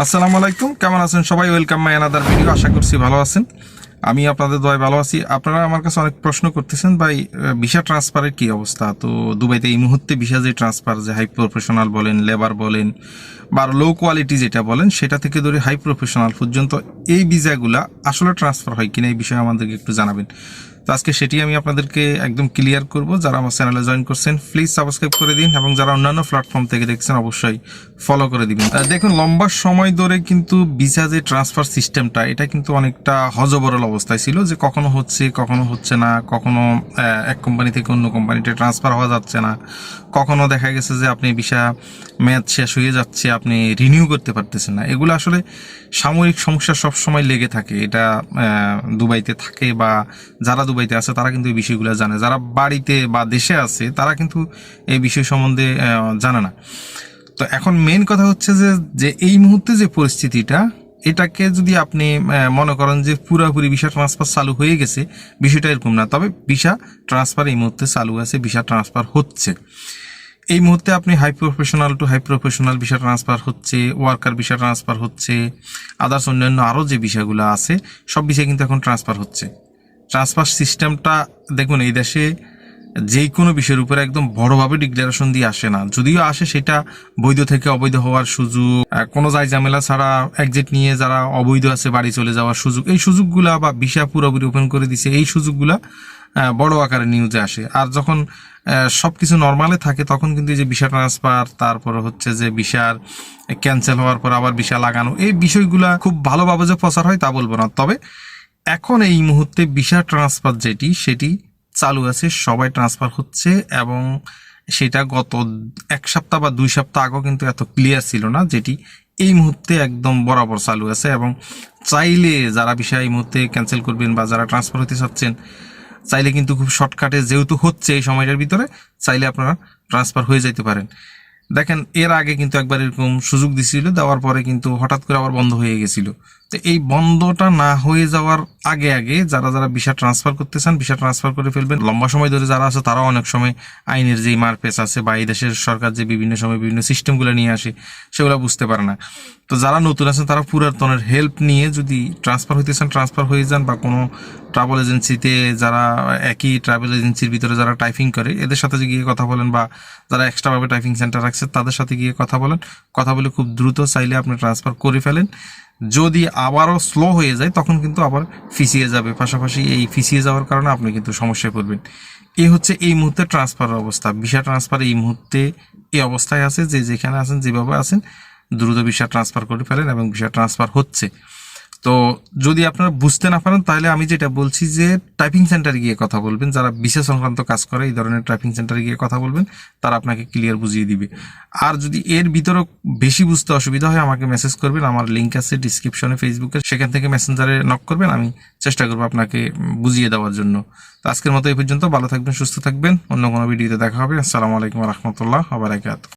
আসসালামু আলাইকুম, কেমন আছেন সবাই? Welcome my another video. আশা করছি ভালো আছেন। আমি আপনাদের দয়ায় ভালো আছি। আপনারা আমার কাছে অনেক প্রশ্ন করতেছেন, ভাই ভিসা ট্রান্সফারের কি অবস্থা? তো দুবাইতে এই মুহূর্তে ভিসা যে ট্রান্সফার, যে হাই প্রফেশনাল বলেন, লেবার বলেন, বা লো কোয়ালিটি যেটা বলেন, সেটা থেকে ধরে হাই প্রফেশনাল পর্যন্ত এই ভিসাগুলা আসলে ট্রান্সফার হয় কিনা এই বিষয়ে আমাদেরকে একটু জানাবেন। তো আজকে সেটি আমি আপনাদেরকে একদম ক্লিয়ার করব। যারা আমার চ্যানেলে জয়েন করছেন প্লিজ সাবস্ক্রাইব করে দিন, এবং যারা অন্যান্য প্ল্যাটফর্ম থেকে দেখছেন অবশ্যই ফলো করে দিবেন। দেখুন, লম্বা সময় ধরে কিন্তু ভিসা যে ট্রান্সফার সিস্টেমটা, এটা কিন্তু অনেকটা হজবরল অবস্থায় ছিল, যে কখনো হচ্ছে কখনো হচ্ছে না, কখনো এক কোম্পানি থেকে অন্য কোম্পানিতে ট্রান্সফার হওয়া যাচ্ছে না, কখনো দেখা গেছে যে আপনি ভিসা মেয়াদ শেষ হয়ে যাচ্ছে, আপনি রিনিউ করতে পারতেছেন না। এগুলো আসলে সাময়িক সমস্যা সব সময় লেগে থাকে। এটা দুবাইতে থাকে বা যারা দুবাইতে আছে তারা কিন্তু এই বিষয়গুলো জানে, যারা বাড়িতে বা দেশে আছে তারা কিন্তু এই বিষয় সম্বন্ধে জানে না। তো এখন মেইন কথা হচ্ছে যে এই মুহূর্তে যে পরিস্থিতিটা, এটাকে যদি আপনি মনে করেন যে পুরোপুরি ভিসা ট্রান্সফার চালু হয়ে গেছে, বিষয়টা এরকম না। তবে ভিসা ট্রান্সফার এই মুহূর্তে চালু আছে, ভিসা ট্রান্সফার হচ্ছে এই মুহূর্তে। আপনি high professional to high professional visa transfer হচ্ছে, ওয়ার্কার ভিসা ট্রান্সফার হচ্ছে, আদার্স অন্যান্য আরও যে ভিসাগুলো আছে সব ভিসা কিন্তু এখন ট্রান্সফার হচ্ছে। ট্রান্সফার সিস্টেমটা দেখুন, এই দেশে যে কোনো বিষয়ের উপরে একদম বড়ভাবে ডিক্লারেশন দিয়ে আসে না। যদিও আসে, সেটা বৈধ থেকে অবৈধ হওয়ার সুযোগ, কোনো যায় ঝামেলা ছাড়া এক্সিট নিয়ে যারা অবৈধ আছে বাড়ি চলে যাওয়ার সুযোগ, এই সুযোগগুলা বা ভিসা পুরোপুরি ওপেন করে দিছে, এই সুযোগগুলা বড় আকারে নিউজে আসে। আর যখন সবকিছু নর্মালে থাকে তখন কিন্তু এই যে ভিসা ট্রান্সফার, তারপরে হচ্ছে যে ভিসার ক্যান্সেল হওয়ার পর আবার ভিসা লাগানো, এই বিষয়গুলা খুব ভালোভাবে যে প্রচার হয় তা বলবো না। তবে এখন এই মুহূর্তে ভিসা ট্রান্সফার সেটি চালু আছে, সবাই ট্রান্সফার হচ্ছে, এবং সেটা গত এক সপ্তাহ বা 2 সপ্তাহ আগেও কিন্তু এত ক্লিয়ার ছিল না, যেটি এই মুহূর্তে একদম বরাবর চালু আছে। এবং চাইলে যারা ভিসা এই মুহূর্তে ক্যান্সেল করবেন বা যারা ট্রান্সফার হতে চাচ্ছেন, চাইলে কিন্তু খুব শর্টকাটে, যেহেতু হচ্ছে এই সময়টার ভিতরে, চাইলে আপনারা ট্রান্সফার হয়ে যেতে পারেন। দেখেন, এর আগে কিন্তু একবার এরকম সুযোগ দিছিল, দেওয়ার পরে কিন্তু হঠাৎ করে আবার বন্ধ হয়ে গেছিল। তো এই বন্ধটা না হয়ে যাওয়ার আগে আগে যারা যারা ভিসা ট্রান্সফার করতে চান, ভিসা ট্রান্সফার করে ফেলবেন। লম্বা সময় ধরে যারা আছে তারাও অনেক সময় আইনের যে মারপেচ আছে বা এই দেশের সরকার যে বিভিন্ন সময় বিভিন্ন সিস্টেমগুলো নিয়ে আসে, সেগুলো বুঝতে পারে না। তো যারা নতুন আছেন তারা পুরাতনের হেল্প নিয়ে যদি ট্রান্সফার হইতে চান, ট্রান্সফার হয়ে যান। বা কোনো ট্রাভেল এজেন্সিতে যারা একই ট্রাভেল এজেন্সির ভিতরে যারা টাইপিং করে, এদের সাথে গিয়ে কথা বলেন, বা যারা এক্সট্রাভাবে টাইপিং সেন্টার রাখছে তাদের সাথে গিয়ে কথা বলেন। কথা বলে খুব দ্রুত চাইলে আপনি ট্রান্সফার করে ফেলেন। যদি আবারও স্লো হয়ে যায় তখন কিন্তু আবার ফিসিয়ে যাবে, পাশাপাশি এই ফিসিয়ে যাওয়ার কারণে আপনি কিন্তু সমস্যায় পড়বেন। এই হচ্ছে এই মুহূর্তে ট্রান্সফারের অবস্থা। ভিসা ট্রান্সফার এই মুহূর্তে এই অবস্থায় আছে, যে যেখানে আছেন যেভাবে আছেন দ্রুত ভিসা ট্রান্সফার করে ফেলেন, এবং ভিসা ট্রান্সফার হচ্ছে। তো যদি আপনারা বুঝতে না পারেন, তাহলে আমি যেটা বলছি যে টাইপিং সেন্টারে গিয়ে কথা বলবেন। যারা ভিসা সংক্রান্ত কাজ করে এই ধরনের টাইপিং সেন্টারে গিয়ে কথা বলবেন, তারা আপনাকে ক্লিয়ার বুঝিয়ে দিবে। আর যদি এর ভিতরে বেশি বুঝতে অসুবিধা হয়, আমাকে মেসেজ করবেন। আমার লিঙ্ক আছে ডিসক্রিপশনে ফেসবুকে, সেখান থেকে মেসেঞ্জারে নক করবেন, আমি চেষ্টা করবো আপনাকে বুঝিয়ে দেওয়ার জন্য। তো আজকের মতো এই পর্যন্ত। ভালো থাকবেন, সুস্থ থাকবেন। অন্য কোনো ভিডিওতে দেখা হবে। আসসালামু আলাইকুম রহমতুল্লাহ ওয়া বারাকাতুহু।